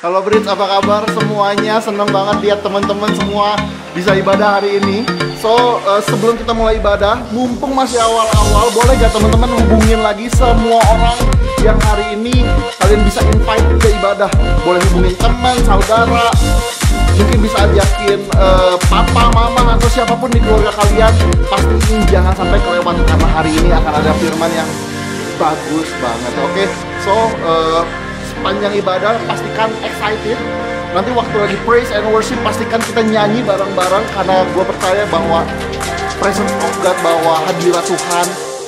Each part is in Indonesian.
Halo Brits, apa kabar semuanya? Seneng banget lihat teman-teman semua bisa ibadah hari ini. So, sebelum kita mulai ibadah, mumpung masih awal-awal, boleh gak teman-teman hubungin lagi semua orang yang hari ini kalian bisa invite ke ibadah. Boleh hubungin teman, saudara, mungkin bisa ajakin papa, mama, atau siapapun di keluarga kalian. Pastiin jangan sampai kelewat karena hari ini akan ada firman yang bagus banget. Oke, so sepanjang ibadah pastikan excited. Nanti waktu lagi praise and worship pastikan kita nyanyi bareng-bareng karena gue percaya bahwa presence of God, bahwa hadirat Tuhan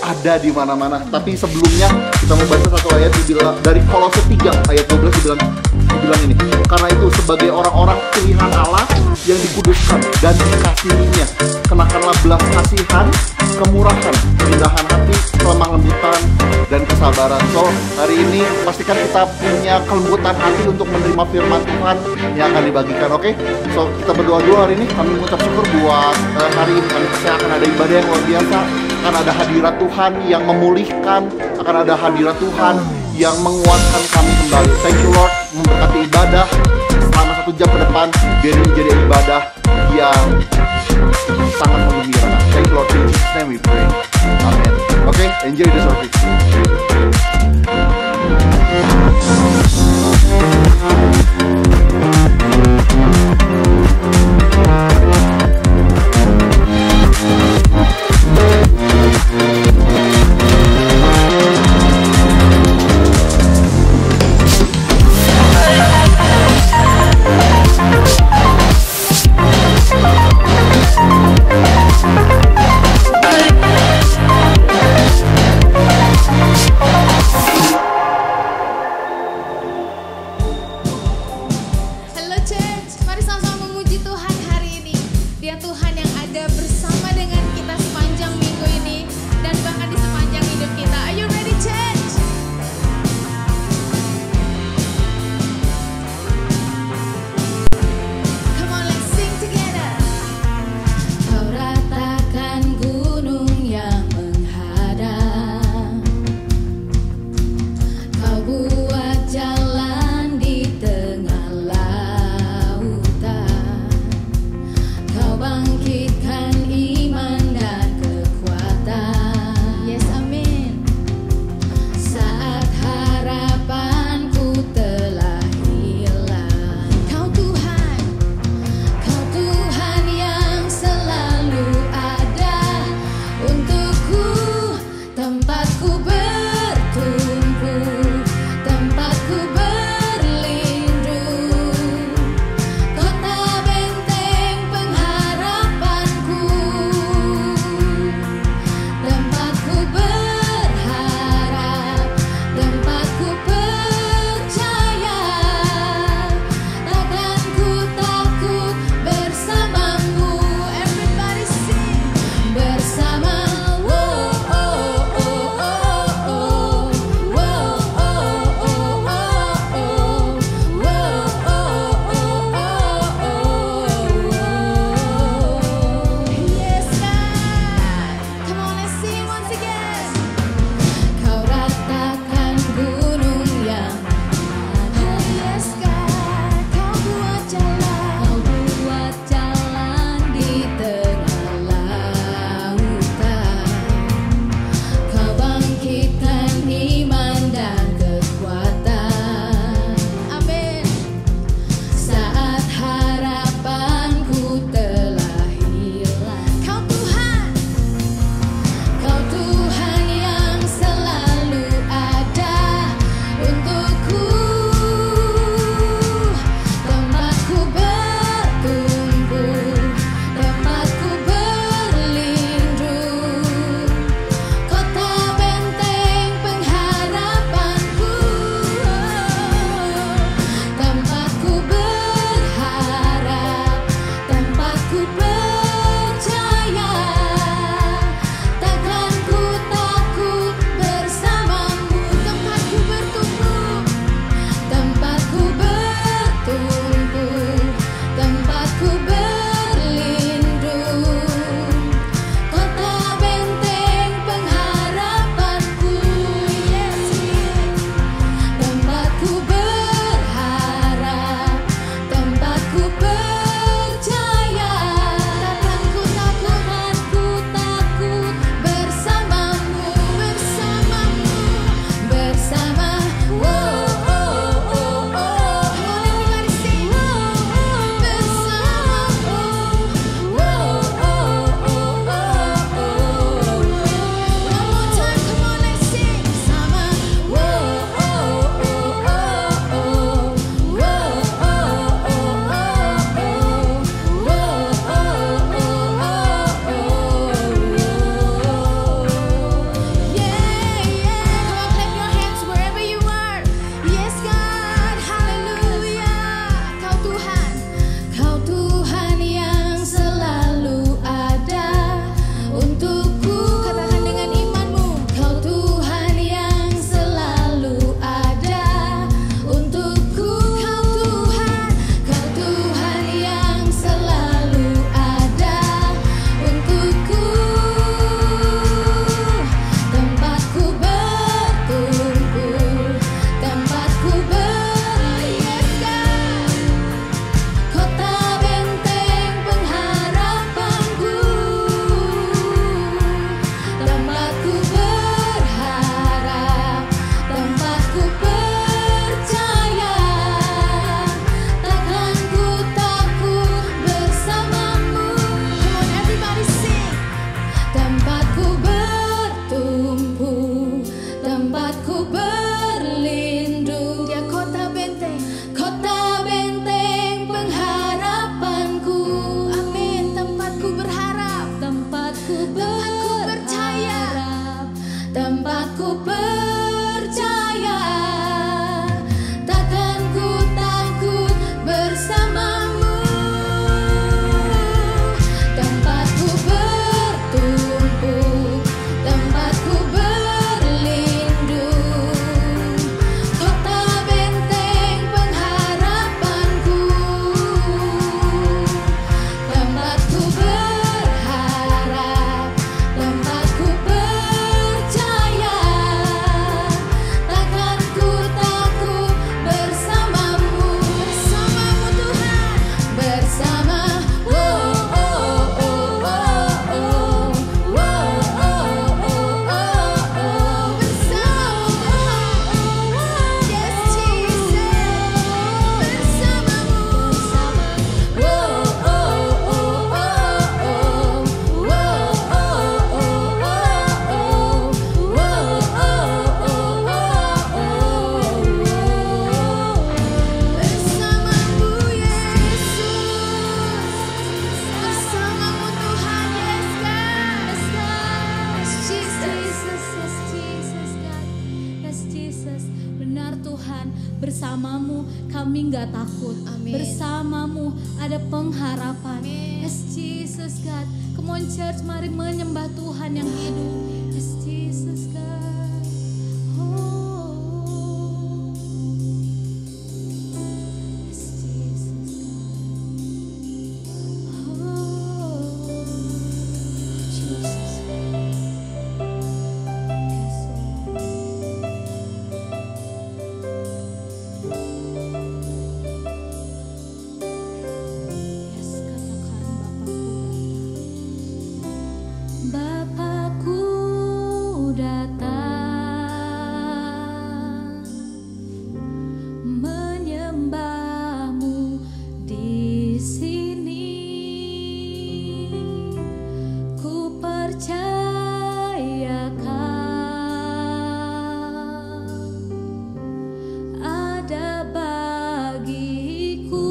ada di mana-mana. Tapi sebelumnya kita membaca satu ayat dari Kolose 3 ayat 12 dibilang ini. Karena itu sebagai orang-orang pilihan Allah yang dikuduskan dan dikasihinya, kenakanlah belas kasihan, kemurahan, kerendahan hati, kelemah lembutan, dan kesabaran. So, hari ini pastikan kita punya kelembutan hati untuk menerima firman Tuhan yang akan dibagikan, oke? So, kita berdoa dulu hari ini. Kami mengucap syukur buat hari ini. Kami percaya akan ada ibadah yang luar biasa, akan ada hadirat Tuhan yang memulihkan, akan ada hadirat Tuhan yang menguatkan kami kembali. Thank you Lord, memberkati ibadah selama 1 jam ke depan, biar ini menjadi ibadah yang sangat menggembirakan. Thank you Lord, in Jesus' name we pray. Amen. Okay, enjoy the service. bersamamu kami nggak takut. Amin. Bersamamu ada pengharapan. Amin. Yes Jesus God. Come on church, mari menyembah Tuhan yang hidup. Yes Jesus God. Oh. Yes Jesus God. Oh. Jesus. Yes Lord. Yes, katakan Bapakku datang menyembahmu di sini. Ku percayakan ada bagiku.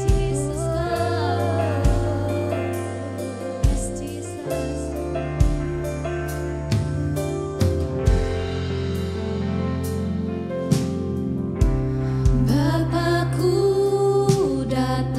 Jesus God, yes Jesus. Bapakku datang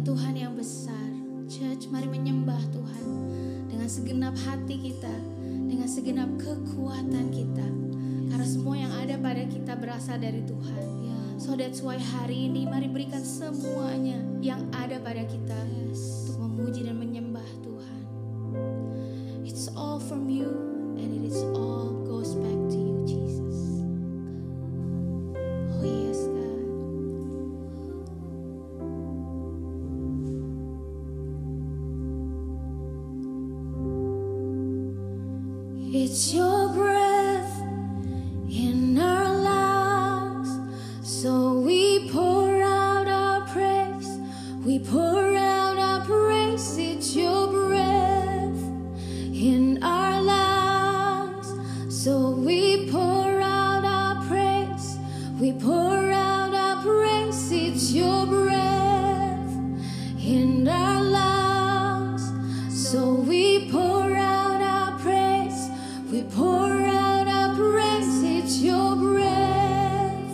Tuhan yang besar. Church, mari menyembah Tuhan dengan segenap hati kita, dengan segenap kekuatan kita. Karena semua yang ada pada kita berasal dari Tuhan. So that's why hari ini mari berikan semuanya yang ada pada kita untuk memuji dan menyembah Tuhan. It's all from you and it is all goes back to you, Jesus. Oh yes, God. It's your breath in our lives, so we pour out our praise. We pour out our praise. It's your breath in our lives, so we pour out our praise. We pour out our praise. It's your breath in our lives, so we pour out our praise. We pour out our praise. It's your breath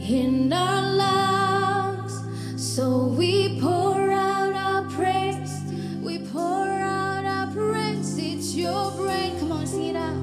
in our lives, so we pour out our praise. We pour out our praise. It's your breath. Come on, sing it out.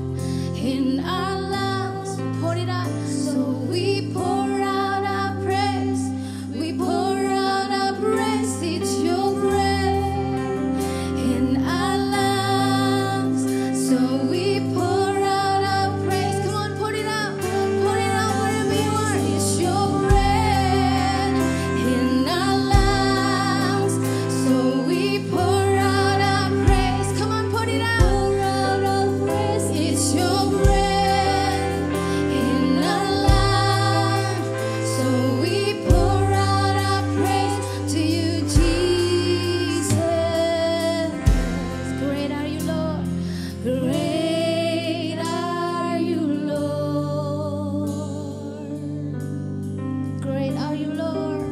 In our lives, pour it out. So we pour out our praise. We pour out our praise. It's your breath in our lives, so we pour out our praise. Come on, pour it out. Pour it out wherever you are. It's your breath in our lives, so we pour out our praise. Come on, put it out. It's your breath in our lives, so we pour out our praise to you, Jesus. Great are you, Lord. Great are you, Lord. Great are you, Lord.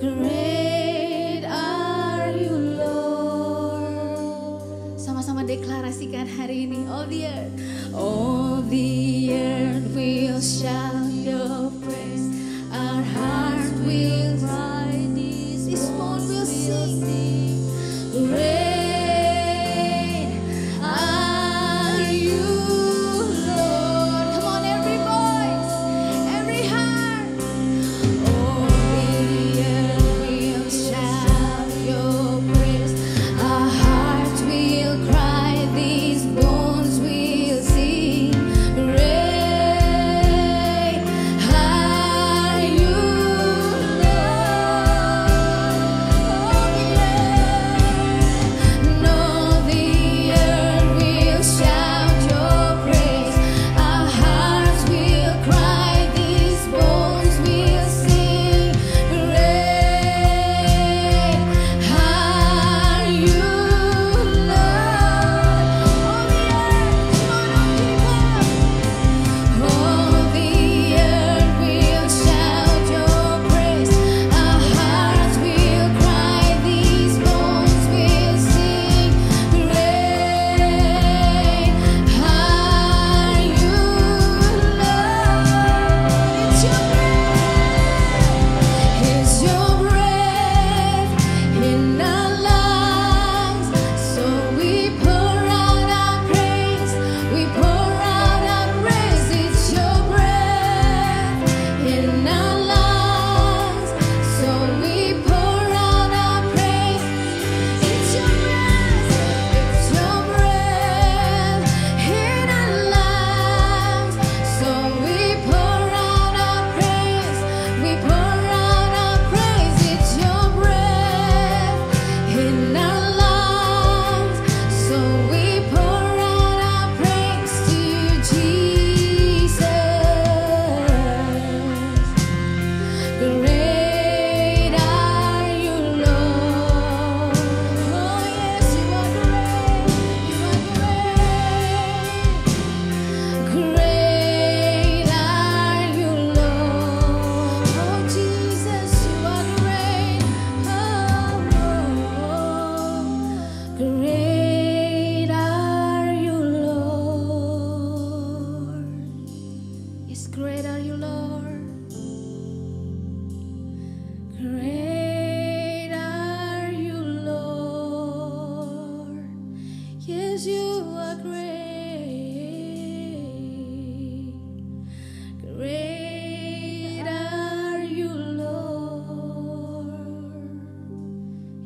Great are you, Lord. Sama-sama deklarasikan hari ini. All the earth will shout your praise. Our heart will cry. This one will sing. Great are you, Lord. Come on, every voice, every heart. All the earth will shout your praise. Our hearts will cry. These bones will sing.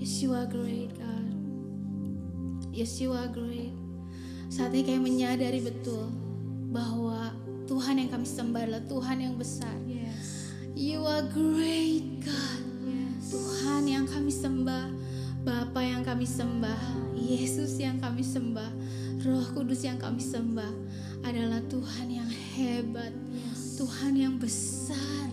Yes, you are great, God. Yes, you are great. Saatnya kami menyadari betul bahwa Tuhan yang kami sembah adalah Tuhan yang besar. Yes. You are great, God. Yes. Tuhan yang kami sembah, Bapa yang kami sembah, Yesus yang kami sembah, Roh Kudus yang kami sembah adalah Tuhan yang hebat, Tuhan yang besar.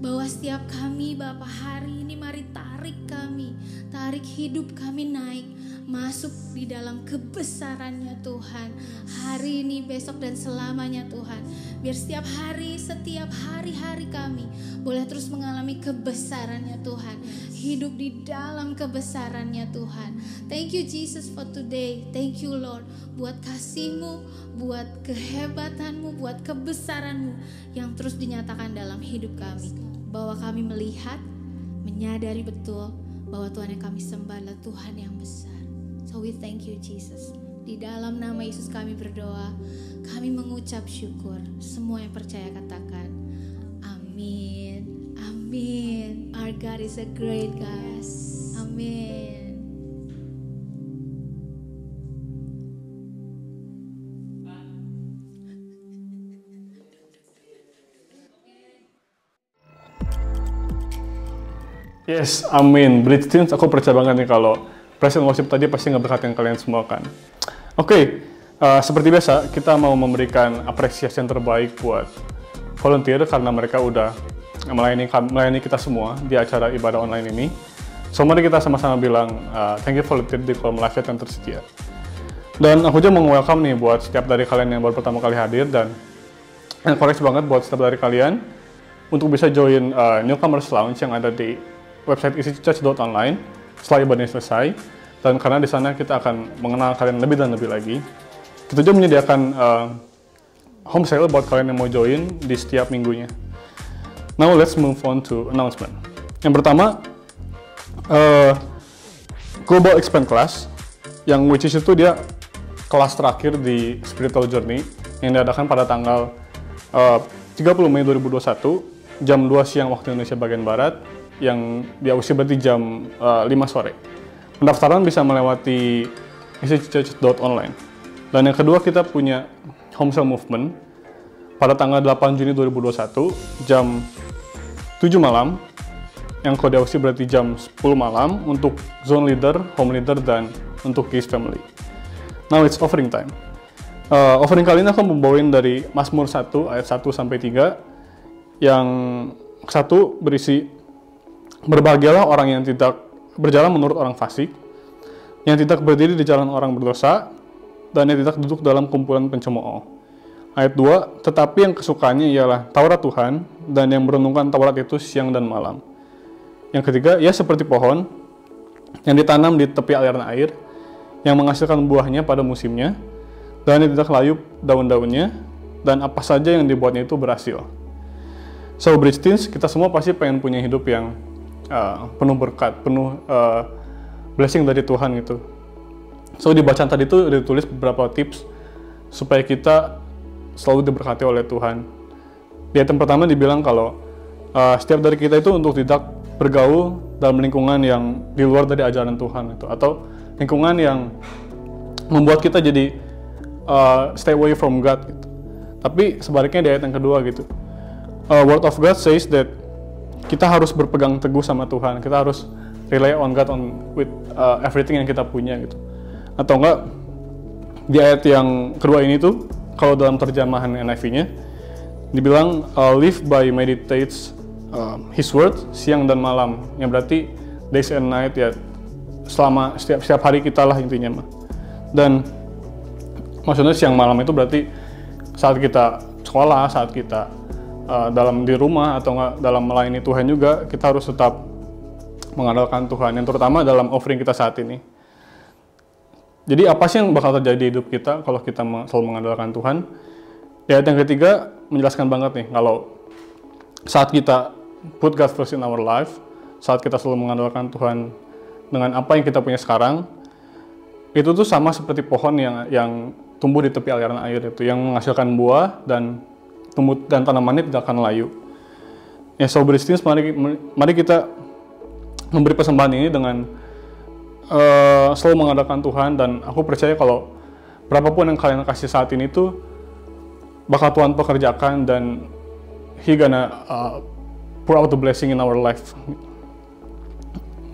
Bahwa setiap kami Bapa hari ini mari tarik kami, tarik hidup kami naik, masuk di dalam kebesarannya Tuhan. Hari ini, besok dan selamanya Tuhan. Biar setiap hari-hari kami boleh terus mengalami kebesarannya Tuhan. Hidup di dalam kebesarannya Tuhan. Thank you Jesus for today. Thank you Lord buat kasih-Mu, buat kehebatan-Mu, buat kebesaran-Mu yang terus dinyatakan dalam hidup kami. Bahwa kami melihat, menyadari betul bahwa Tuhan yang kami sembah adalah Tuhan yang besar. So we thank you Jesus. Di dalam nama Yesus kami berdoa, kami mengucap syukur. Semua yang percaya katakan amin. Amin. Our God is a great God. Amin. Yes, amin. Bridge Teens, aku percaya banget nih kalau Present Worship tadi pasti ngeberkatin kalian semua kan. Oke, seperti biasa kita mau memberikan apresiasi yang terbaik buat volunteer karena mereka udah melayani kita semua di acara ibadah online ini. So mari kita sama-sama bilang thank you volunteer di kolom live chat yang tersedia. Dan aku juga mau welcome nih buat setiap dari kalian yang baru pertama kali hadir dan encourage banget buat setiap dari kalian untuk bisa join Newcomers Lounge yang ada di website easychurch.online setelah ibadahnya selesai. Dan karena di sana kita akan mengenal kalian lebih dan lebih lagi, kita juga menyediakan home sale buat kalian yang mau join di setiap minggunya. Now let's move on to announcement. Yang pertama, Global Expand Class, yang which is itu dia kelas terakhir di Spiritual Journey yang diadakan pada tanggal 30 Mei 2021 jam 2 siang waktu Indonesia bagian Barat, yang diawasi berarti jam 5 sore. Pendaftaran bisa melewati easychurch.online. Dan yang kedua, kita punya home sale movement pada tanggal 8 Juni 2021 jam 7 malam, yang kalau diawasi berarti jam 10 malam untuk zone leader, home leader, dan untuk case family. Now it's offering time. Offering kali ini aku membawain dari Mazmur 1 ayat 1 sampai 3, yang satu berisi berbahagialah orang yang tidak berjalan menurut orang fasik, yang tidak berdiri di jalan orang berdosa, dan yang tidak duduk dalam kumpulan pencemooh. Ayat 2, tetapi yang kesukaannya ialah Taurat Tuhan, dan yang merenungkan Taurat itu siang dan malam. Yang ketiga, ia seperti pohon yang ditanam di tepi aliran air, yang menghasilkan buahnya pada musimnya, dan yang tidak layu daun-daunnya, dan apa saja yang dibuatnya itu berhasil. So, Bridge Teens, kita semua pasti pengen punya hidup yang penuh berkat, penuh blessing dari Tuhan gitu. So di bacaan tadi itu ditulis beberapa tips supaya kita selalu diberkati oleh Tuhan. Di ayat yang pertama dibilang kalau setiap dari kita itu untuk tidak bergaul dalam lingkungan yang di luar dari ajaran Tuhan itu, atau lingkungan yang membuat kita jadi stay away from God gitu. Tapi sebaliknya di ayat yang kedua gitu, Word of God says that kita harus berpegang teguh sama Tuhan, kita harus rely on God with everything yang kita punya gitu. Atau enggak, di ayat yang kedua ini tuh, kalau dalam terjemahan NIV-nya dibilang live by meditates His word siang dan malam, yang berarti days and night ya, selama setiap hari kita lah intinya mah. Dan maksudnya siang malam itu berarti saat kita sekolah, saat kita dalam di rumah, atau enggak dalam melayani Tuhan juga, kita harus tetap mengandalkan Tuhan, yang terutama dalam offering kita saat ini. Jadi apa sih yang bakal terjadi di hidup kita kalau kita selalu mengandalkan Tuhan? Di ayat yang ketiga menjelaskan banget nih, kalau saat kita put God first in our life, saat kita selalu mengandalkan Tuhan dengan apa yang kita punya sekarang, itu tuh sama seperti pohon yang tumbuh di tepi aliran air itu, yang menghasilkan buah dan tanamannya tidak akan layu. Ya, so Bridge Teens, mari kita memberi persembahan ini dengan selalu mengandalkan Tuhan, dan aku percaya kalau berapapun yang kalian kasih saat ini tuh bakal Tuhan pekerjakan, dan He gonna pour out the blessing in our life.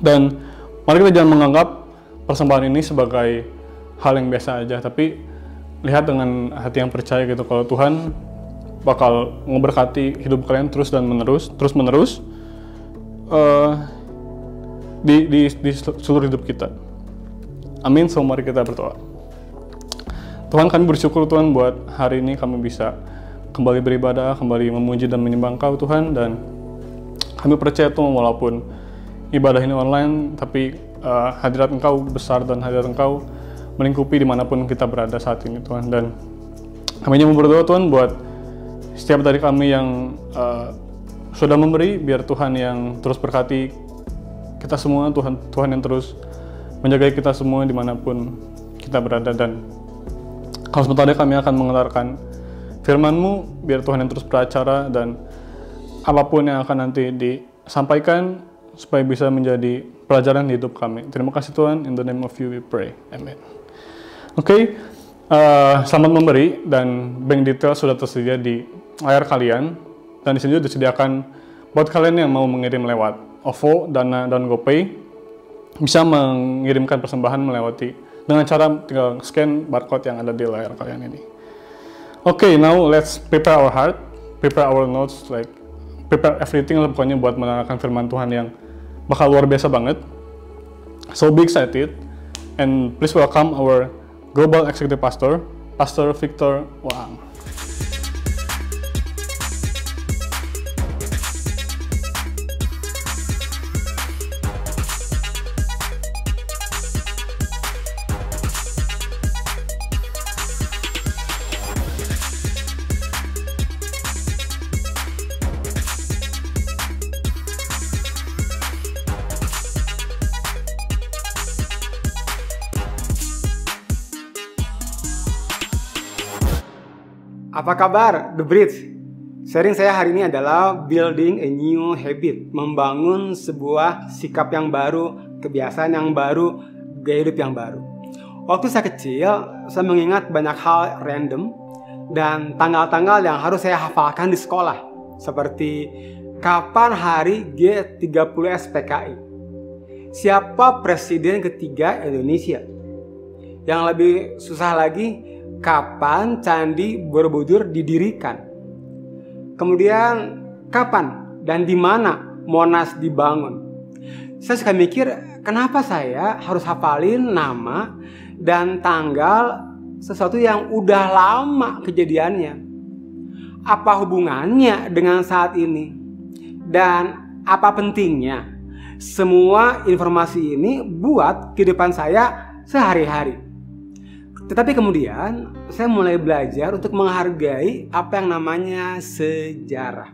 Dan mari kita jangan menganggap persembahan ini sebagai hal yang biasa aja, tapi lihat dengan hati yang percaya gitu kalau Tuhan bakal memberkati hidup kalian terus menerus di seluruh hidup kita. Amin. So mari kita berdoa. Tuhan, kami bersyukur Tuhan buat hari ini kami bisa kembali beribadah, kembali memuji dan menyembah Engkau Tuhan, dan kami percaya Tuhan walaupun ibadah ini online, tapi hadirat Engkau besar dan hadirat Engkau melingkupi dimanapun kita berada saat ini Tuhan. Dan kami hanya berdoa Tuhan buat setiap dari kami yang sudah memberi, biar Tuhan yang terus berkati kita semua, Tuhan yang terus menjaga kita semua dimanapun kita berada. Dan kalau sebentar kami akan mengenalkan firman-Mu, biar Tuhan yang terus beracara, dan apapun yang akan nanti disampaikan supaya bisa menjadi pelajaran di hidup kami. Terima kasih Tuhan, in the name of You we pray, amen. Oke, selamat memberi, dan bank detail sudah tersedia di layar kalian, dan di sini juga disediakan buat kalian yang mau mengirim lewat OVO, Dana, dan GoPay, bisa mengirimkan persembahan melewati dengan cara tinggal scan barcode yang ada di layar kalian ini. Okay, now let's prepare our heart, prepare our notes, like prepare everything lah pokoknya buat mendengarkan firman Tuhan yang bakal luar biasa banget. So be excited, and please welcome our Global Executive Pastor, Pastor Victor Wang. Apa kabar, The Bridge? Sharing saya hari ini adalah building a new habit, membangun sebuah sikap yang baru, kebiasaan yang baru, gaya hidup yang baru. Waktu saya kecil, saya mengingat banyak hal random dan tanggal-tanggal yang harus saya hafalkan di sekolah, seperti kapan hari G30 SPKI, siapa presiden ketiga Indonesia. Yang lebih susah lagi, kapan Candi Borobudur didirikan? Kemudian kapan dan di mana Monas dibangun? Saya suka mikir, kenapa saya harus hafalin nama dan tanggal sesuatu yang udah lama kejadiannya? Apa hubungannya dengan saat ini? Dan apa pentingnya semua informasi ini buat kehidupan saya sehari-hari? Tetapi kemudian saya mulai belajar untuk menghargai apa yang namanya sejarah.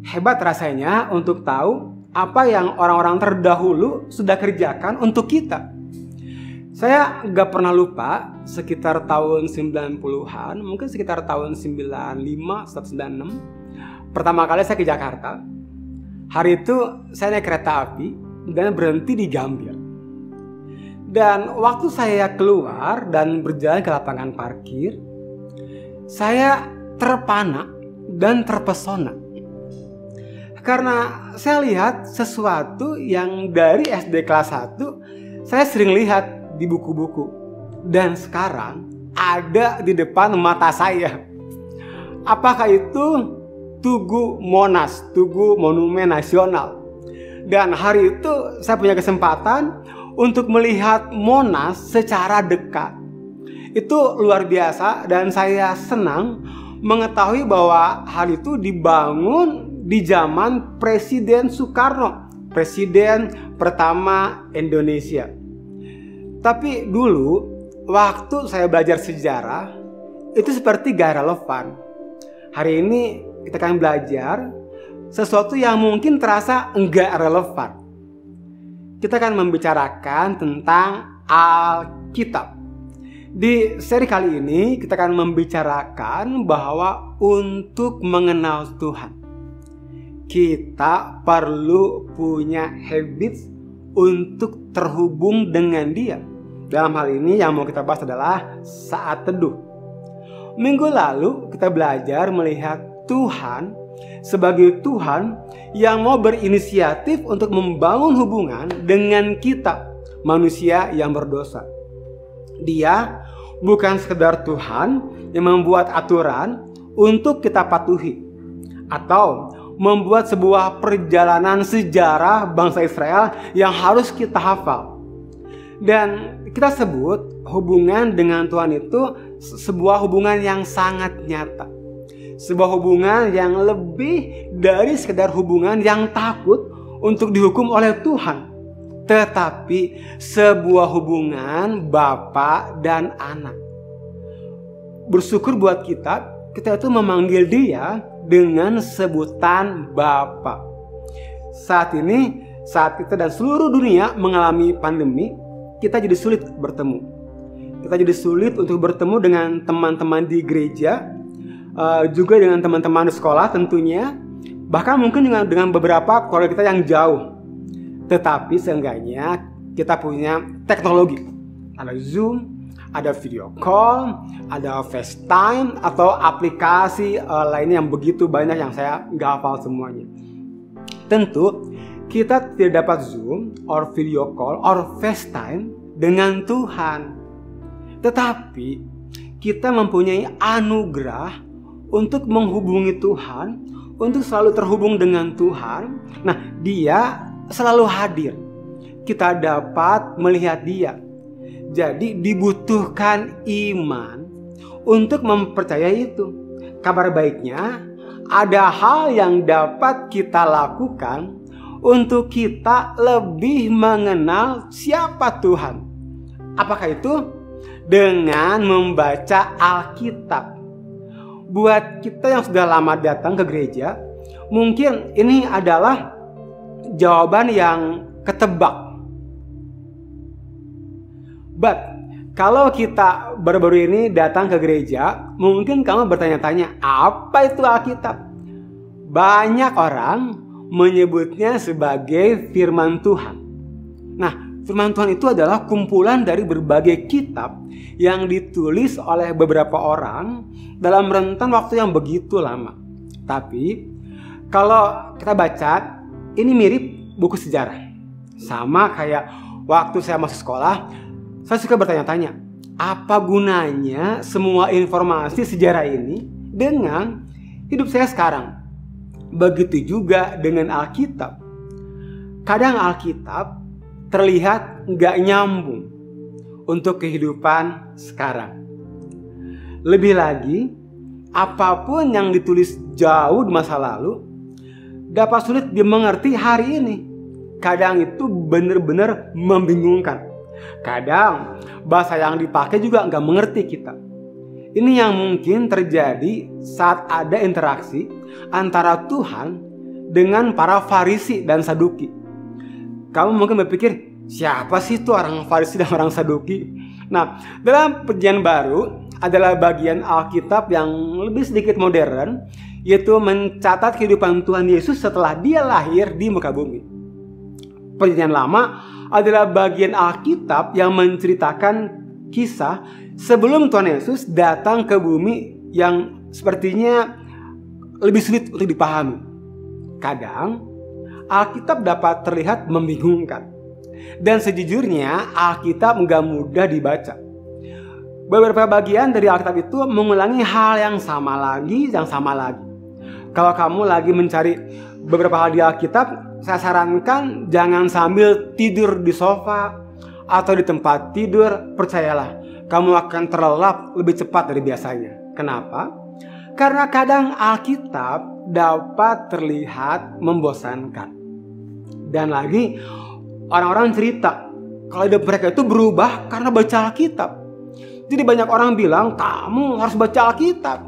Hebat rasanya untuk tahu apa yang orang-orang terdahulu sudah kerjakan untuk kita. Saya gak pernah lupa sekitar tahun 90-an, mungkin sekitar tahun 95 atau 96. Pertama kali saya ke Jakarta. Hari itu saya naik kereta api dan berhenti di Gambir. Dan waktu saya keluar dan berjalan ke lapangan parkir, saya terpana dan terpesona. Karena saya lihat sesuatu yang dari SD kelas 1 saya sering lihat di buku-buku. Dan sekarang ada di depan mata saya. Apakah itu Tugu Monas, Tugu Monumen Nasional? Dan hari itu saya punya kesempatan untuk melihat Monas secara dekat. Itu luar biasa dan saya senang mengetahui bahwa hal itu dibangun di zaman Presiden Soekarno, presiden pertama Indonesia. Tapi dulu waktu saya belajar sejarah itu seperti gak relevan. Hari ini kita akan belajar sesuatu yang mungkin terasa enggak relevan. Kita akan membicarakan tentang Alkitab. Di seri kali ini kita akan membicarakan bahwa untuk mengenal Tuhan, kita perlu punya habits untuk terhubung dengan Dia. Dalam hal ini yang mau kita bahas adalah saat teduh. Minggu lalu kita belajar melihat Tuhan sebagai Tuhan yang mau berinisiatif untuk membangun hubungan dengan kita, manusia yang berdosa. Dia bukan sekedar Tuhan yang membuat aturan untuk kita patuhi, atau membuat sebuah perjalanan sejarah bangsa Israel yang harus kita hafal. Dan kita sebut hubungan dengan Tuhan itu sebuah hubungan yang sangat nyata. Sebuah hubungan yang lebih dari sekedar hubungan yang takut untuk dihukum oleh Tuhan, tetapi sebuah hubungan Bapa dan anak. Bersyukur buat kita itu memanggil Dia dengan sebutan Bapa. Saat ini, saat kita dan seluruh dunia mengalami pandemi, kita jadi sulit bertemu. Kita jadi sulit untuk bertemu dengan teman-teman di gereja, juga dengan teman-teman di sekolah tentunya, bahkan mungkin dengan beberapa keluarga kita yang jauh. Tetapi seenggaknya kita punya teknologi. Ada Zoom, ada video call, ada FaceTime, atau aplikasi lainnya yang begitu banyak yang saya nggak hafal semuanya. Tentu kita tidak dapat Zoom, or video call, or FaceTime dengan Tuhan. Tetapi kita mempunyai anugerah untuk menghubungi Tuhan, untuk selalu terhubung dengan Tuhan. Nah, Dia selalu hadir. Kita dapat melihat Dia. Jadi dibutuhkan iman untuk mempercayai itu. Kabar baiknya, ada hal yang dapat kita lakukan untuk kita lebih mengenal siapa Tuhan. Apakah itu? Dengan membaca Alkitab. Buat kita yang sudah lama datang ke gereja, mungkin ini adalah jawaban yang ketebak. But kalau kita baru-baru ini datang ke gereja, mungkin kamu bertanya-tanya, apa itu Alkitab? Banyak orang menyebutnya sebagai firman Tuhan. Nah, firman Tuhan itu adalah kumpulan dari berbagai kitab yang ditulis oleh beberapa orang dalam rentan waktu yang begitu lama. Tapi kalau kita baca, ini mirip buku sejarah. Sama kayak waktu saya masuk sekolah, saya suka bertanya-tanya, apa gunanya semua informasi sejarah ini dengan hidup saya sekarang? Begitu juga dengan Alkitab. Kadang Alkitab terlihat nggak nyambung untuk kehidupan sekarang. Lebih lagi, apapun yang ditulis jauh di masa lalu dapat sulit dimengerti hari ini. Kadang itu benar-benar membingungkan. Kadang bahasa yang dipakai juga nggak mengerti kita. Ini yang mungkin terjadi saat ada interaksi antara Tuhan dengan para Farisi dan Saduki. Kamu mungkin berpikir, siapa sih itu orang Farisi dan orang Saduki? Nah, dalam Perjanjian Baru adalah bagian Alkitab yang lebih sedikit modern, yaitu mencatat kehidupan Tuhan Yesus setelah Dia lahir di muka bumi. Perjanjian Lama adalah bagian Alkitab yang menceritakan kisah sebelum Tuhan Yesus datang ke bumi yang sepertinya lebih sulit untuk dipahami. Kadang Alkitab dapat terlihat membingungkan. Dan sejujurnya Alkitab nggak mudah dibaca. Beberapa bagian dari Alkitab itu mengulangi hal yang sama lagi. Kalau kamu lagi mencari beberapa hal di Alkitab, saya sarankan jangan sambil tidur di sofa atau di tempat tidur. Percayalah, kamu akan terlelap lebih cepat dari biasanya. Kenapa? Karena kadang Alkitab dapat terlihat membosankan. Dan lagi, orang-orang cerita kalau hidup mereka itu berubah karena baca Alkitab. Jadi banyak orang bilang, kamu harus baca Alkitab.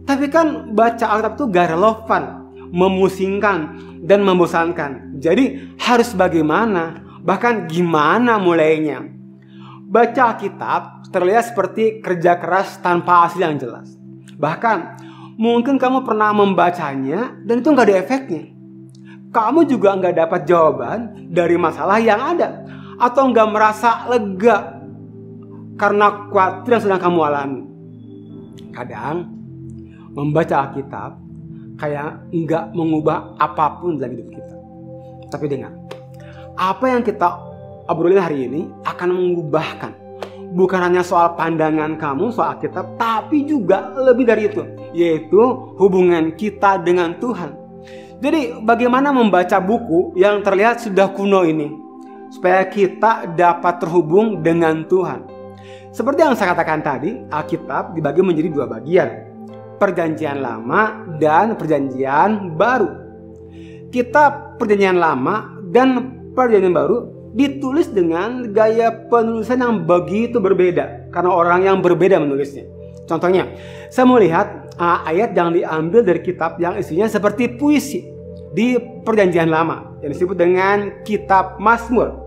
Tapi kan baca Alkitab itu gak relevan, memusingkan, dan membosankan. Jadi harus bagaimana? Bahkan gimana mulainya? Baca Alkitab terlihat seperti kerja keras tanpa hasil yang jelas. Bahkan mungkin kamu pernah membacanya dan itu gak ada efeknya. kamu juga nggak dapat jawaban dari masalah yang ada, atau nggak merasa lega karena khawatir yang sedang kamu alami. Kadang membaca Alkitab kayak nggak mengubah apapun dalam hidup kita. Tapi dengar, apa yang kita obrolin hari ini akan mengubahkan bukan hanya soal pandangan kamu soal Alkitab, tapi juga lebih dari itu, yaitu hubungan kita dengan Tuhan. Jadi bagaimana membaca buku yang terlihat sudah kuno ini supaya kita dapat terhubung dengan Tuhan. Seperti yang saya katakan tadi, Alkitab dibagi menjadi dua bagian, Perjanjian Lama dan Perjanjian Baru. Kitab Perjanjian Lama dan Perjanjian Baru ditulis dengan gaya penulisan yang begitu berbeda karena orang yang berbeda menulisnya. Contohnya, saya mau lihat ayat yang diambil dari kitab yang isinya seperti puisi di Perjanjian Lama yang disebut dengan Kitab Mazmur.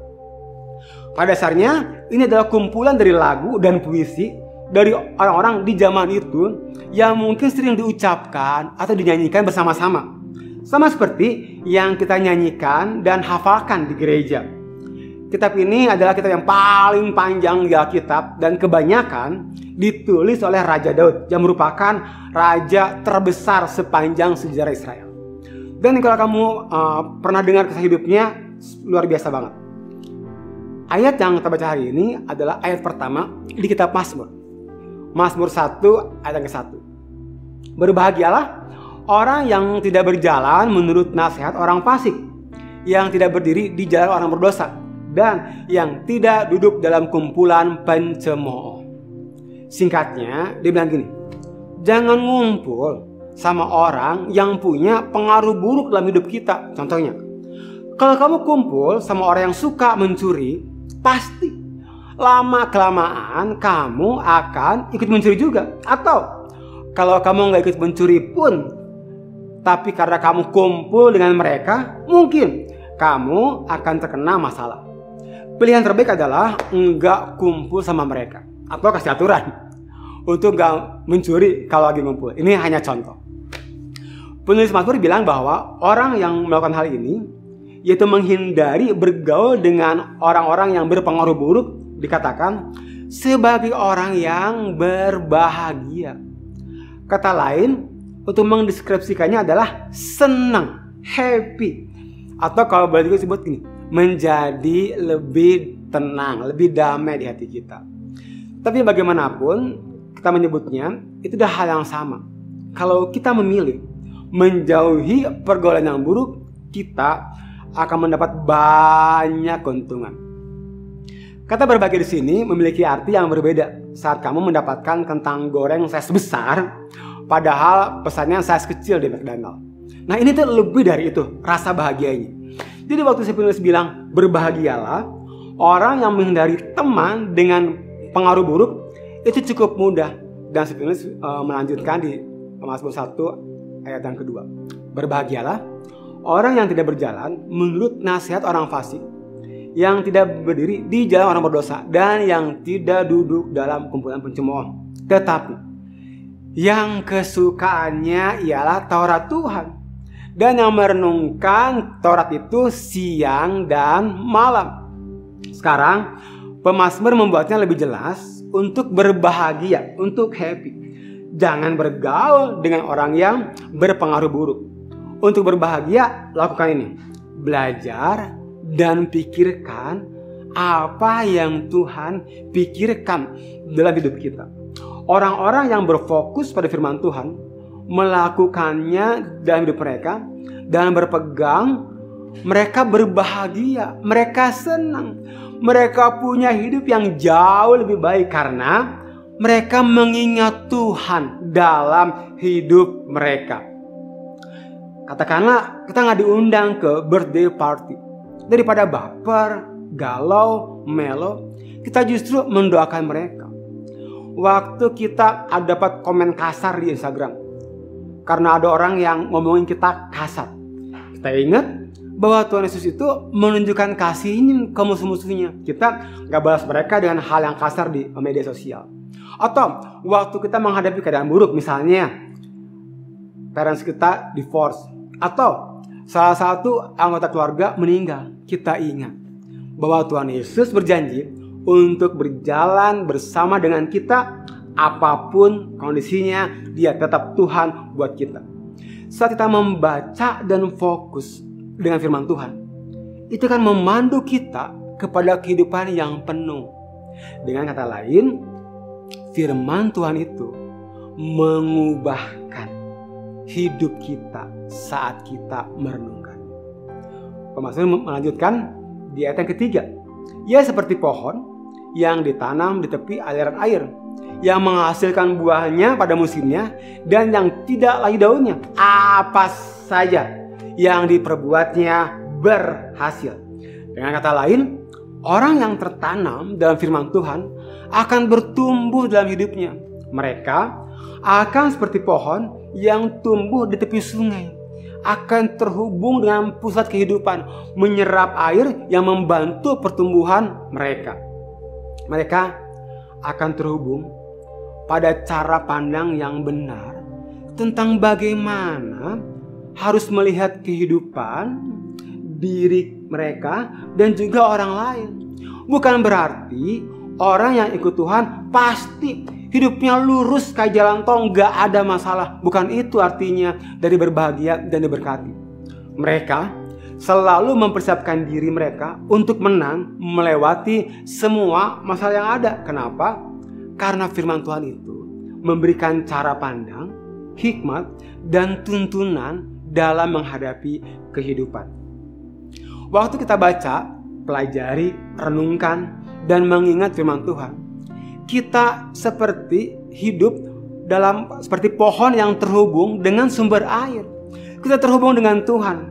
Pada dasarnya ini adalah kumpulan dari lagu dan puisi dari orang-orang di zaman itu yang mungkin sering diucapkan atau dinyanyikan bersama-sama. Sama seperti yang kita nyanyikan dan hafalkan di gereja. Kitab ini adalah kitab yang paling panjang di Alkitab dan kebanyakan ditulis oleh Raja Daud yang merupakan raja terbesar sepanjang sejarah Israel. Dan kalau kamu pernah dengar kisah hidupnya, luar biasa banget. Ayat yang kita baca hari ini adalah ayat pertama di kitab Mazmur. Mazmur 1 ayat yang ke-1. Berbahagialah orang yang tidak berjalan menurut nasihat orang fasik, yang tidak berdiri di jalan orang berdosa, dan yang tidak duduk dalam kumpulan pencemooh. Singkatnya, dia bilang gini, jangan ngumpul sama orang yang punya pengaruh buruk dalam hidup kita. Contohnya, kalau kamu kumpul sama orang yang suka mencuri, pasti lama-kelamaan kamu akan ikut mencuri juga. Atau kalau kamu nggak ikut mencuri pun, tapi karena kamu kumpul dengan mereka, mungkin kamu akan terkena masalah. Pilihan terbaik adalah nggak kumpul sama mereka, atau kasih aturan untuk nggak mencuri kalau lagi ngumpul. Ini hanya contoh. Penulis Mazmur bilang bahwa orang yang melakukan hal ini, yaitu menghindari bergaul dengan orang-orang yang berpengaruh buruk, dikatakan sebagai orang yang berbahagia. Kata lain untuk mendeskripsikannya adalah senang, happy. Atau kalau boleh juga disebut gini, menjadi lebih tenang, lebih damai di hati kita. Tapi bagaimanapun kita menyebutnya, itu adalah hal yang sama. Kalau kita memilih menjauhi pergaulan yang buruk, kita akan mendapat banyak keuntungan. Kata berbagi di sini memiliki arti yang berbeda saat kamu mendapatkan kentang goreng size besar, padahal pesannya size kecil di McDonald. Nah, ini tuh lebih dari itu rasa bahagianya. Jadi waktu si penulis bilang berbahagialah orang yang menghindari teman dengan pengaruh buruk, itu cukup mudah. Dan si penulis melanjutkan di Mazmur 1 ayat yang kedua. Berbahagialah orang yang tidak berjalan menurut nasihat orang fasik, yang tidak berdiri di jalan orang berdosa, dan yang tidak duduk dalam kumpulan pencemooh. Tetapi yang kesukaannya ialah Taurat Tuhan, dan yang merenungkan Taurat itu siang dan malam. Sekarang pemazmur membuatnya lebih jelas untuk berbahagia, untuk happy. Jangan bergaul dengan orang yang berpengaruh buruk. Untuk berbahagia, lakukan ini. Belajar dan pikirkan apa yang Tuhan pikirkan dalam hidup kita. Orang-orang yang berfokus pada firman Tuhan, melakukannya dalam hidup mereka, dan berpegang, mereka berbahagia, mereka senang. Mereka punya hidup yang jauh lebih baik karena mereka mengingat Tuhan dalam hidup mereka. Katakanlah kita nggak diundang ke birthday party. Daripada baper, galau, melo, kita justru mendoakan mereka. Waktu kita dapat komen kasar di Instagram karena ada orang yang ngomongin kita kasar, kita ingat bahwa Tuhan Yesus itu menunjukkan kasih-Nya ke musuh-musuhnya. Kita nggak balas mereka dengan hal yang kasar di media sosial. Atau waktu kita menghadapi keadaan buruk, misalnya parents kita divorce, atau salah satu anggota keluarga meninggal, kita ingat bahwa Tuhan Yesus berjanji untuk berjalan bersama dengan kita, apapun kondisinya, Dia tetap Tuhan buat kita. Saat kita membaca dan fokus dengan firman Tuhan, itu akan memandu kita kepada kehidupan yang penuh. Dengan kata lain, firman Tuhan itu mengubahkan hidup kita saat kita merenungkan. Pemasmur melanjutkan di ayat yang ketiga. Ia seperti pohon yang ditanam di tepi aliran air, yang menghasilkan buahnya pada musimnya dan yang tidak lagi daunnya. Apa saja yang diperbuatnya berhasil. Dengan kata lain, orang yang tertanam dalam firman Tuhan akan bertumbuh dalam hidupnya. Mereka akan seperti pohon yang tumbuh di tepi sungai, akan terhubung dengan pusat kehidupan, menyerap air yang membantu pertumbuhan mereka. Mereka akan terhubung pada cara pandang yang benar tentang bagaimana harus melihat kehidupan diri mereka dan juga orang lain. Bukan berarti orang yang ikut Tuhan pasti hidupnya lurus kayak jalan tol, gak ada masalah. Bukan itu artinya dari berbahagia dan diberkati. Mereka selalu mempersiapkan diri mereka untuk menang melewati semua masalah yang ada. Kenapa? Karena firman Tuhan itu memberikan cara pandang, hikmat, dan tuntunan dalam menghadapi kehidupan. Waktu kita baca, pelajari, renungkan, dan mengingat firman Tuhan, kita seperti hidup seperti pohon yang terhubung dengan sumber air. Kita terhubung dengan Tuhan.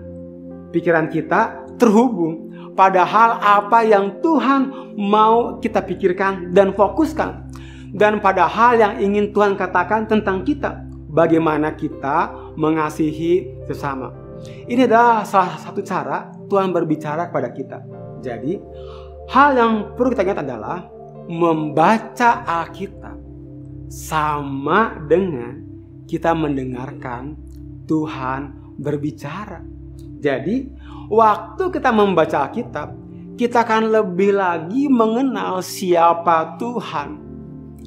Pikiran kita terhubung pada hal apa yang Tuhan mau kita pikirkan dan fokuskan, dan pada hal yang ingin Tuhan katakan tentang kita. Bagaimana kita mengasihi sesama. Ini adalah salah satu cara Tuhan berbicara kepada kita. Jadi, hal yang perlu kita ingat adalah membaca Alkitab sama dengan kita mendengarkan Tuhan berbicara. Jadi, waktu kita membaca Alkitab, kita akan lebih lagi mengenal siapa Tuhan.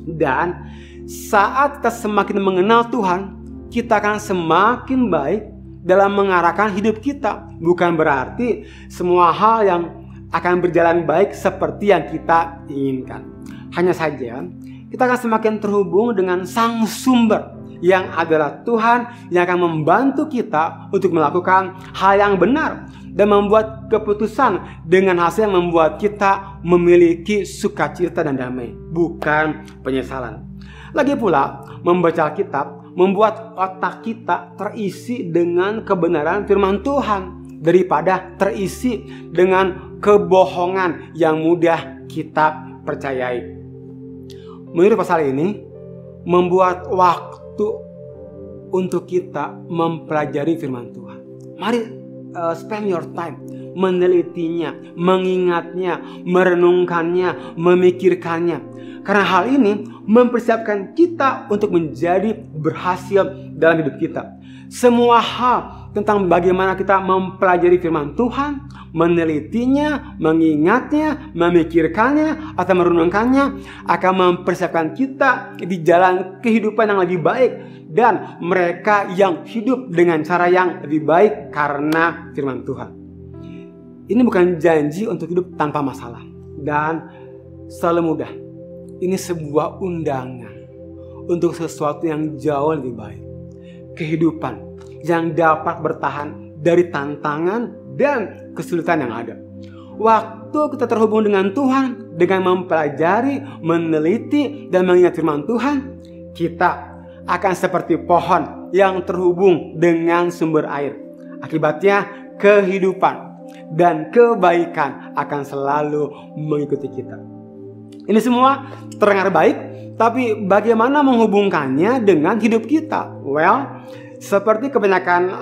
Dan saat kita semakin mengenal Tuhan, kita akan semakin baik dalam mengarahkan hidup kita. Bukan berarti semua hal yang akan berjalan baik seperti yang kita inginkan. Hanya saja kita akan semakin terhubung dengan Sang Sumber, yang adalah Tuhan, yang akan membantu kita untuk melakukan hal yang benar dan membuat keputusan dengan hasil yang membuat kita memiliki sukacita dan damai, bukan penyesalan. Lagi pula, membaca Alkitab membuat otak kita terisi dengan kebenaran firman Tuhan daripada terisi dengan kebohongan yang mudah kita percayai. Menurut pasal ini membuat waktu untuk kita mempelajari firman Tuhan. Mari spend your time menelitinya, mengingatnya, merenungkannya, memikirkannya. Karena hal ini mempersiapkan kita untuk menjadi berhasil dalam hidup kita. Semua hal tentang bagaimana kita mempelajari firman Tuhan, menelitinya, mengingatnya, memikirkannya, atau merenungkannya akan mempersiapkan kita di jalan kehidupan yang lebih baik. Dan mereka yang hidup dengan cara yang lebih baik karena firman Tuhan. Ini bukan janji untuk hidup tanpa masalah dan selalu mudah. Ini sebuah undangan untuk sesuatu yang jauh lebih baik. Kehidupan yang dapat bertahan dari tantangan dan kesulitan yang ada. Waktu kita terhubung dengan Tuhan, dengan mempelajari, meneliti, dan mengingat firman Tuhan, kita akan seperti pohon yang terhubung dengan sumber air. Akibatnya kehidupan dan kebaikan akan selalu mengikuti kita. Ini semua terdengar baik, tapi bagaimana menghubungkannya dengan hidup kita? Well, seperti kebanyakan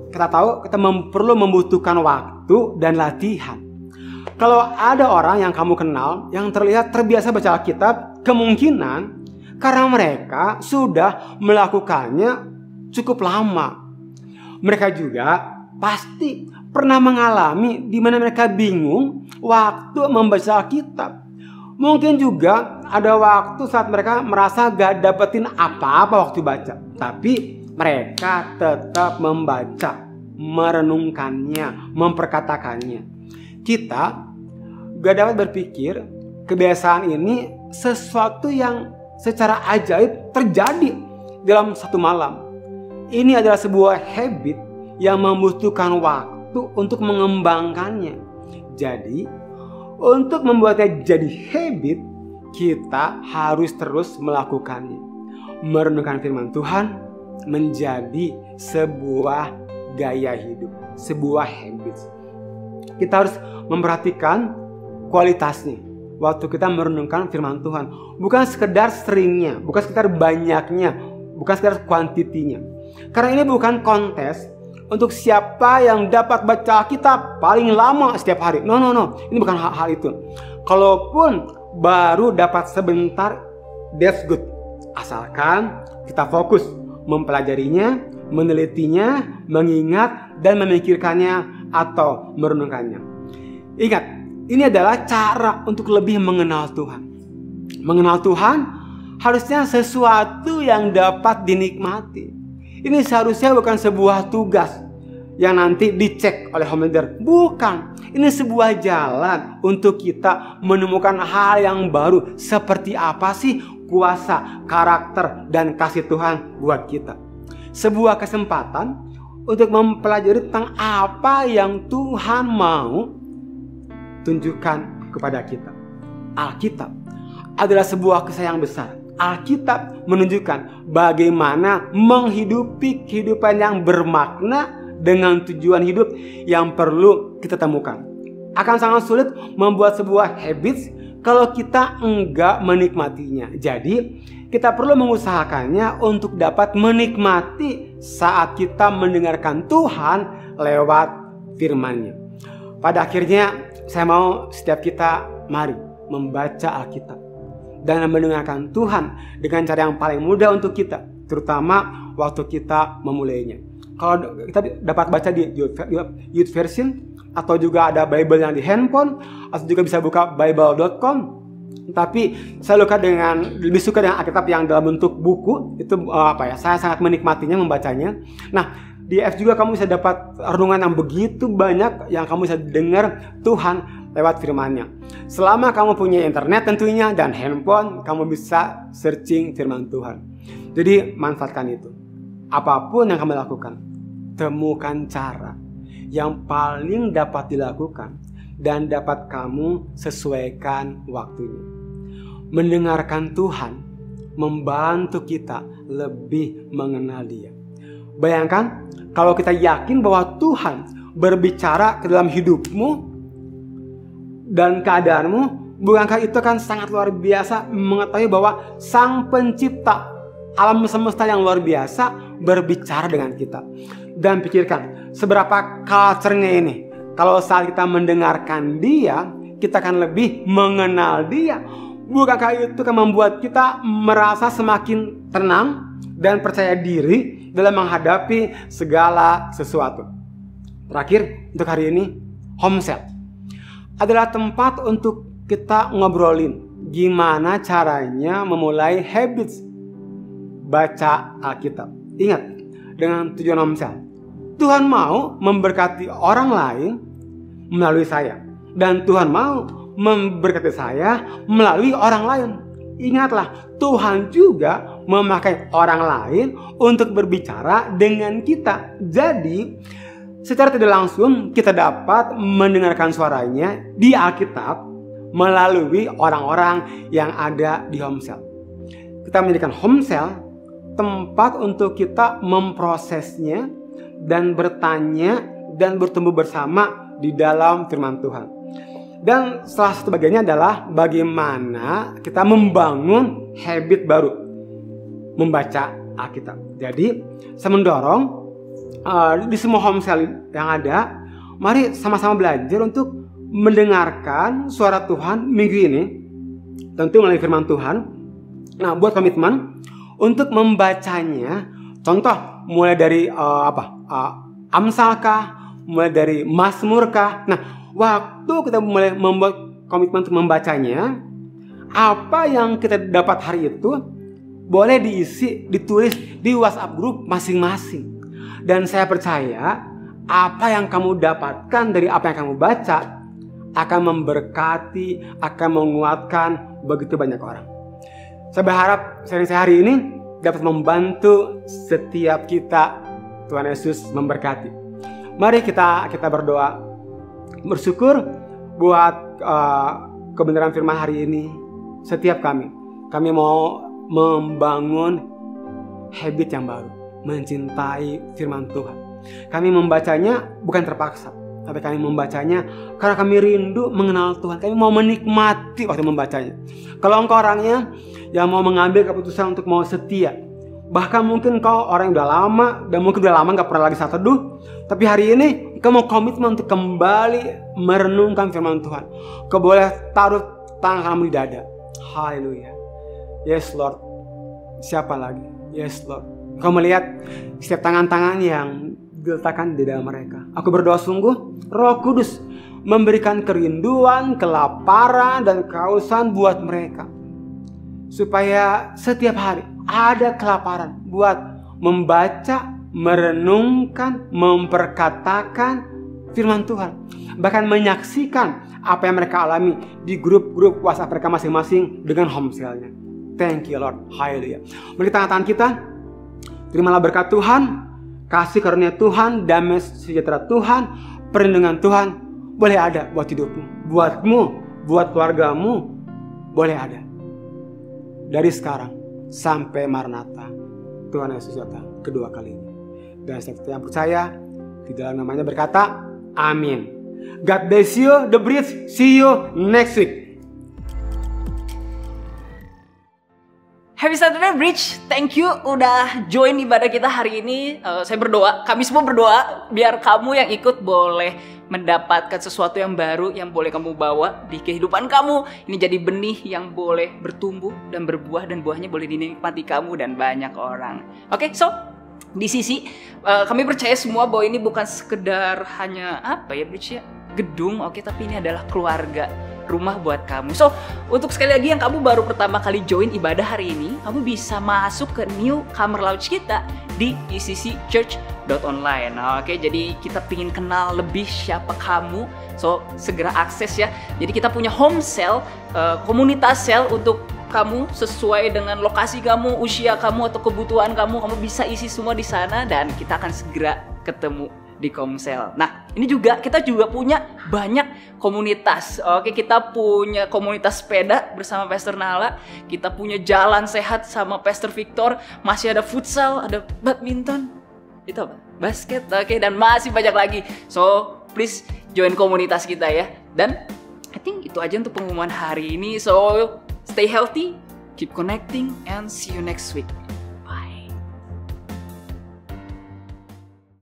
kita tahu, kita perlu membutuhkan waktu dan latihan. Kalau ada orang yang kamu kenal yang terlihat terbiasa baca Alkitab, kemungkinan karena mereka sudah melakukannya cukup lama. Mereka juga pasti pernah mengalami di mana mereka bingung waktu membaca Alkitab. Mungkin juga ada waktu saat mereka merasa gak dapetin apa-apa waktu baca. Tapi mereka tetap membaca, merenungkannya, memperkatakannya. Kita gak dapat berpikir kebiasaan ini sesuatu yang secara ajaib terjadi dalam satu malam. Ini adalah sebuah habit yang membutuhkan waktu untuk mengembangkannya. Jadi, untuk membuatnya jadi habit, kita harus terus melakukannya. Merenungkan firman Tuhan menjadi sebuah gaya hidup, sebuah habit. Kita harus memperhatikan kualitasnya waktu kita merenungkan firman Tuhan. Bukan sekedar seringnya, bukan sekedar banyaknya, bukan sekedar kuantitinya. Karena ini bukan kontes untuk siapa yang dapat baca Alkitab paling lama setiap hari. No. Ini bukan hal itu. Kalaupun baru dapat sebentar, that's good. Asalkan kita fokus mempelajarinya, menelitinya, mengingat, dan memikirkannya atau merenungkannya. Ingat, ini adalah cara untuk lebih mengenal Tuhan. Mengenal Tuhan harusnya sesuatu yang dapat dinikmati. Ini seharusnya bukan sebuah tugas yang nanti dicek oleh home leader. Bukan. Ini sebuah jalan untuk kita menemukan hal yang baru. Seperti apa sih kuasa, karakter, dan kasih Tuhan buat kita. Sebuah kesempatan untuk mempelajari tentang apa yang Tuhan mau tunjukkan kepada kita. Alkitab adalah sebuah kisah yang besar. Alkitab menunjukkan bagaimana menghidupi kehidupan yang bermakna dengan tujuan hidup yang perlu kita temukan. Akan sangat sulit membuat sebuah habits kalau kita enggak menikmatinya. Jadi kita perlu mengusahakannya untuk dapat menikmati saat kita mendengarkan Tuhan lewat firman-Nya. Pada akhirnya saya mau setiap kita mari membaca Alkitab dan mendengarkan Tuhan dengan cara yang paling mudah untuk kita, terutama waktu kita memulainya. Kalau kita dapat baca di Youth Version, atau juga ada Bible yang di handphone, atau juga bisa buka bible.com. Tapi saya lebih suka dengan Alkitab yang dalam bentuk buku. Itu saya sangat menikmatinya membacanya. Nah, di F juga kamu bisa dapat renungan yang begitu banyak yang kamu bisa dengar Tuhan lewat firman-Nya. Selama kamu punya internet tentunya dan handphone, kamu bisa searching firman Tuhan. Jadi manfaatkan itu. Apapun yang kamu lakukan, temukan cara yang paling dapat dilakukan dan dapat kamu sesuaikan waktunya. Mendengarkan Tuhan membantu kita lebih mengenal Dia. Bayangkan kalau kita yakin bahwa Tuhan berbicara ke dalam hidupmu dan keadaanmu, bukankah itu kan sangat luar biasa mengetahui bahwa Sang Pencipta alam semesta yang luar biasa berbicara dengan kita. Dan pikirkan seberapa culture-nya ini. Kalau saat kita mendengarkan Dia, kita akan lebih mengenal Dia. Bukankah itu akan membuat kita merasa semakin tenang dan percaya diri dalam menghadapi segala sesuatu. Terakhir untuk hari ini, home cell adalah tempat untuk kita ngobrolin gimana caranya memulai habits baca Alkitab. Ingat, dengan tujuan home cell, Tuhan mau memberkati orang lain melalui saya, dan Tuhan mau memberkati saya melalui orang lain. Ingatlah, Tuhan juga memakai orang lain untuk berbicara dengan kita. Jadi secara tidak langsung kita dapat mendengarkan suaranya di Alkitab melalui orang-orang yang ada di home cell. Kita menjadikan home cell tempat untuk kita memprosesnya dan bertanya dan bertumbuh bersama di dalam firman Tuhan. Dan salah satu bagiannya adalah bagaimana kita membangun habit baru membaca Alkitab. Jadi saya mendorong di semua home cell yang ada, mari sama-sama belajar untuk mendengarkan suara Tuhan minggu ini, tentu melalui firman Tuhan. Nah, buat komitmen untuk membacanya. Contoh mulai dari Amsalkah, mulai dari Mazmur kah? Nah, waktu kita mulai membuat komitmen untuk membacanya, apa yang kita dapat hari itu boleh ditulis di WhatsApp grup masing-masing. Dan saya percaya apa yang kamu dapatkan dari apa yang kamu baca akan memberkati, akan menguatkan begitu banyak orang. Saya berharap sharing saya hari ini dapat membantu setiap kita. Tuhan Yesus memberkati. Mari kita berdoa, bersyukur buat kebenaran firman hari ini. Setiap kami mau membangun habit yang baru, mencintai firman Tuhan. Kami membacanya bukan terpaksa, tapi kami membacanya karena kami rindu mengenal Tuhan. Kami mau menikmati waktu membacanya. Kalau engkau orangnya yang mau mengambil keputusan untuk mau setia, bahkan mungkin kau orang yang udah lama dan mungkin udah lama gak pernah lagi saat teduh, tapi hari ini kau mau komitmen untuk kembali merenungkan firman Tuhan. Kau boleh taruh tangan kamu di dada. Haleluya. Yes Lord. Siapa lagi? Yes Lord. Kau melihat setiap tangan-tangan yang diletakkan di dalam mereka. Aku berdoa sungguh Roh Kudus memberikan kerinduan, kelaparan, dan kehausan buat mereka, supaya setiap hari ada kelaparan buat membaca, merenungkan, memperkatakan firman Tuhan. Bahkan menyaksikan apa yang mereka alami di grup-grup WhatsApp mereka masing-masing dengan homeschoolnya. Thank you Lord. Haleluya. Mari tangan-tangan kita. Terimalah berkat Tuhan, kasih karunia Tuhan, damai sejahtera Tuhan, perlindungan Tuhan boleh ada buat hidupmu, buatmu, buat keluargamu, boleh ada. Dari sekarang sampai Maranatha, Tuhan Yesus datang kedua kalinya. Dan setiap yang percaya di dalam namanya berkata, amin. God bless you, The Bridge. See you next week. Happy Saturday Bridge, thank you udah join ibadah kita hari ini. Saya berdoa, kami semua berdoa biar kamu yang ikut boleh mendapatkan sesuatu yang baru yang boleh kamu bawa di kehidupan kamu. Ini jadi benih yang boleh bertumbuh dan berbuah, dan buahnya boleh dinikmati kamu dan banyak orang. Oke, so di sisi kami percaya semua bahwa ini bukan sekedar hanya Bridge ya, gedung, oke, tapi ini adalah keluarga, rumah buat kamu. So, untuk sekali lagi yang kamu baru pertama kali join ibadah hari ini, kamu bisa masuk ke newcomer lounge kita di eccchurch.online. Oke, jadi kita pingin kenal lebih siapa kamu. So, segera akses ya. Jadi kita punya home cell, komunitas cell untuk kamu sesuai dengan lokasi kamu, usia kamu atau kebutuhan kamu. Kamu bisa isi semua di sana dan kita akan segera ketemu di Komsel. Nah, ini juga kita juga punya banyak komunitas. Oke, kita punya komunitas sepeda bersama Pastor Nala, kita punya jalan sehat sama Pastor Victor, masih ada futsal, ada badminton, itu apa? Basket, oke, dan masih banyak lagi. So, please join komunitas kita ya. Dan I think itu aja untuk pengumuman hari ini. So, stay healthy, keep connecting, and see you next week.